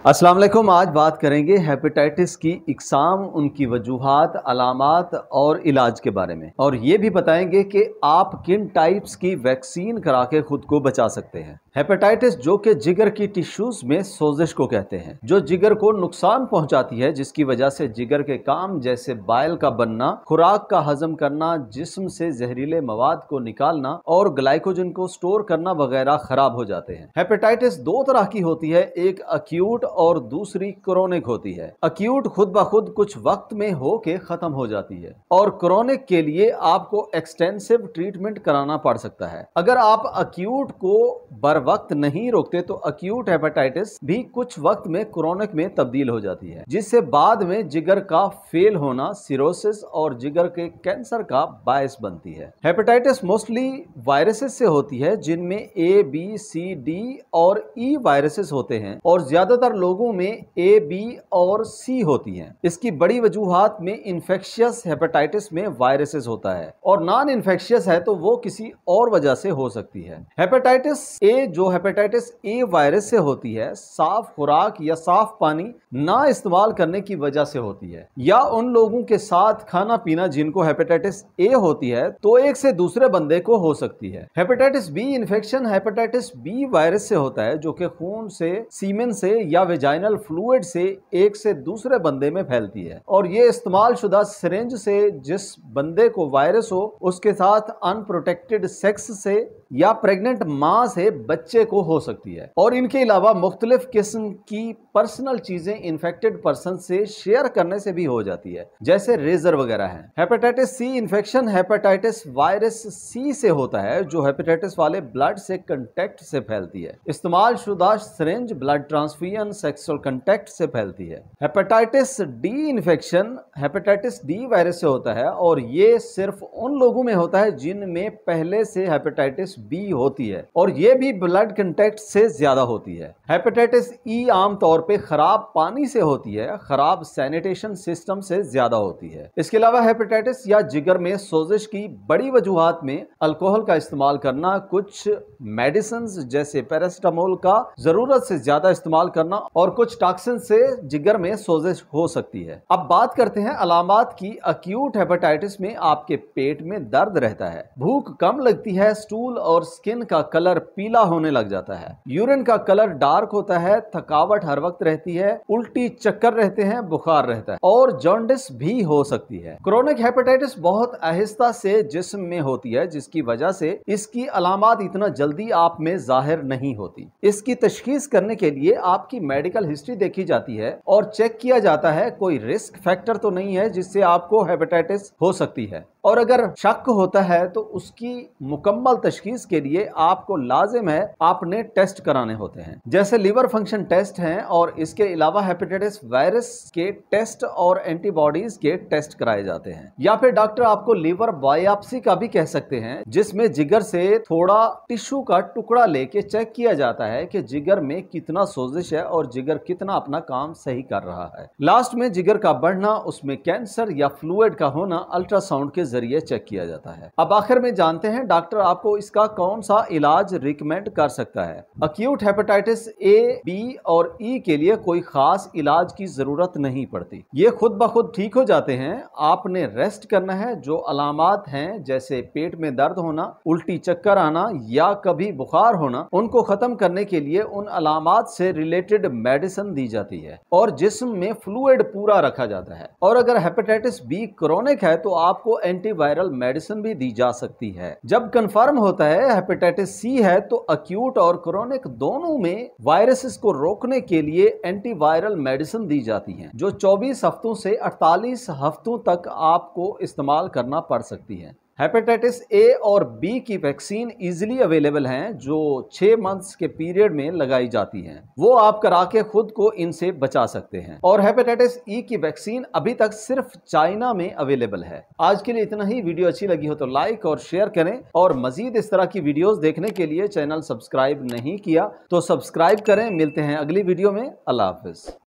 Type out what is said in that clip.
अस्सलाम वालेकुम। आज बात करेंगे हेपेटाइटिस की इकसाम, उनकी वजूहात, अलामात और इलाज के बारे में, और ये भी बताएंगे कि आप किन टाइप्स की वैक्सीन करा के खुद को बचा सकते हैं। हेपेटाइटिस जो कि जिगर की टिश्यूज में सोजिश को कहते हैं, जो जिगर को नुकसान पहुंचाती है, जिसकी वजह से जिगर के काम जैसे बाइल का बनना, खुराक का हजम करना, जिस्म से जहरीले मवाद को निकालना और ग्लाइकोजन को स्टोर करना वगैरह खराब हो जाते हैं। हेपेटाइटिस दो तरह की होती है, एक अक्यूट और दूसरी क्रोनिक होती है। अक्यूट खुद ब खुद कुछ वक्त में होके खत्म हो जाती है और क्रोनिक के लिए आपको एक्सटेंसिव ट्रीटमेंट कराना पड़ सकता है। अगर आप अक्यूट को बर वक्त नहीं रोकते तो अक्यूट हेपेटाइटिस भी कुछ वक्त में क्रोनिक में तब्दील हो जाती है, जिससे बाद में जिगर का फेल होना, सिरोसिस और जिगर के कैंसर का बायस बनती है। हेपेटाइटिस मोस्टली वायरसेस से होती है, जिनमें ए, बी, सी, डी और ई वायरसेस होते हैं और ज्यादातर लोगों में ए, बी और सी होती हैं। इसकी बड़ी वजूहात में इन्फेक्शियस हेपेटाइटिस में वायरसेस होता है और नॉन इन्फेक्शियस है तो वो किसी और वजह से हो सकती है। हेपेटाइटिस ए जो हेपेटाइटिस ए वायरस से होती है, साफ खुराक या साफ पानी ना इस्तेमाल करने की वजह से होती है, या उन लोगों के साथ खाना पीना जिनको हेपेटाइटिस ए होती है तो एक से दूसरे बंदे को हो सकती है। Hepatitis B infection hepatitis B virus से होता है, जो कि खून से, सीमेन से या वेजाइनल फ्लूइड से एक से दूसरे बंदे में फैलती है, और ये इस्तेमाल शुदा सिरिंज से जिस बंदे को वायरस हो उसके साथ अनप्रोटेक्टेड सेक्स से या प्रेग्नेंट मां से बच्चे को हो सकती है। और इनके अलावा मुख्तलिफ किस्म की पर्सनल चीजें इन्फेक्टेड पर्सन से शेयर करने से भी हो जाती है, जैसे रेजर वगैरह है। Hepatitis C infection hepatitis virus C से होता है, जो हेपेटाइटिस वाले ब्लड से कंटेक्ट से फैलती है। इस्तेमाल शुदा syringe, blood transfusion, sexual contact से फैलती है। Hepatitis D infection hepatitis D virus से होता है, और ये सिर्फ उन लोगों में होता है जिनमें पहले से हेपेटाइटिस बी होती है, और ये भी ब्लड कंटेक्ट से ज्यादा होती है। हेपेटाइटिस ई आमतौर पे खराब पानी से होती है, खराब सैनिटेशन सिस्टम से ज्यादा होती है। इसके अलावा हेपेटाइटिस या जिगर में सोजिश की बड़ी वजूहात में अल्कोहल का इस्तेमाल करना, कुछ मेडिसिन जैसे पैरासिटामोल का जरूरत से ज्यादा इस्तेमाल करना और कुछ टॉक्सिन से जिगर में सोजिश हो सकती है। अब बात करते हैं अलामात की। अक्यूट हेपेटाइटिस में आपके पेट में दर्द रहता है, भूख कम लगती है, स्टूल और स्किन का कलर पीला होने लग जाता है, यूरिन का कलर डार्क होता है, थकावट हर वक्त रहती है, उल्टी चक्कर रहते हैं, बुखार रहता है और जॉन्डिस भी हो सकती है। क्रोनिक हेपेटाइटिस बहुत आहिस्ता से जिस्म में होती है, जिसकी वजह से इसकी अलामात इतना जल्दी आप में जाहिर नहीं होती। इसकी तशखीस करने के लिए आपकी मेडिकल हिस्ट्री देखी जाती है और चेक किया जाता है कोई रिस्क फैक्टर तो नहीं है जिससे आपको हेपेटाइटिस हो सकती है, और अगर शक होता है तो उसकी मुकम्मल तशखीस के लिए आपको लाजिम है आपने टेस्ट कराने होते हैं, जैसे लिवर फंक्शन टेस्ट हैं, और इसके अलावा हेपेटाइटिस वायरस के टेस्ट और एंटीबॉडीज के टेस्ट कराए जाते हैं। या फिर डॉक्टर आपको लिवर बायोप्सी का भी कह सकते हैं, जिसमें जिगर से थोड़ा टिश्यू का टुकड़ा लेके चेक किया जाता है कि जिगर में कितना सोजिश है और जिगर कितना अपना काम सही कर रहा है। लास्ट में जिगर का बढ़ना, उसमें कैंसर या फ्लूइड का होना अल्ट्रासाउंड के जरिए चेक किया जाता है। अब आखिर में जानते हैं डॉक्टर आपको इसका कौन सा इलाज रिकमेंड कर सकता है। अक्यूट हेपेटाइटिस ए, बी और ई के लिए कोई खास इलाज की जरूरत नहीं पड़ती, ये खुद ब खुद ठीक हो जाते हैं। आपने रेस्ट करना है। जो अलामात हैं जैसे पेट में दर्द होना, उल्टी चक्कर आना या कभी बुखार होना, उनको खत्म करने के लिए उन अलामात से रिलेटेड मेडिसिन दी जाती है और जिस्म में फ्लूइड पूरा रखा जाता है। और अगर हेपेटाइटिस बी क्रोनिक है तो आपको एंटीवायरल मेडिसिन भी दी जा सकती है। जब कंफर्म होता है हेपेटाइटिस सी है तो अक्यूट और क्रोनिक दोनों में वायरसेस को रोकने के लिए एंटीवायरल मेडिसिन दी जाती हैं, जो 24 हफ्तों से 48 हफ्तों तक आपको इस्तेमाल करना पड़ सकती है। हेपेटाइटिस ए और बी की वैक्सीन इजीली अवेलेबल हैं, जो 6 मंथ्स के पीरियड में लगाई जाती हैं। वो आप करा के खुद को इनसे बचा सकते हैं। और हेपेटाइटिस ई की वैक्सीन अभी तक सिर्फ चाइना में अवेलेबल है। आज के लिए इतना ही। वीडियो अच्छी लगी हो तो लाइक और शेयर करें, और मजीद इस तरह की वीडियोस देखने के लिए चैनल सब्सक्राइब नहीं किया तो सब्सक्राइब करें। मिलते हैं अगली वीडियो में। अल्लाह हाफिज।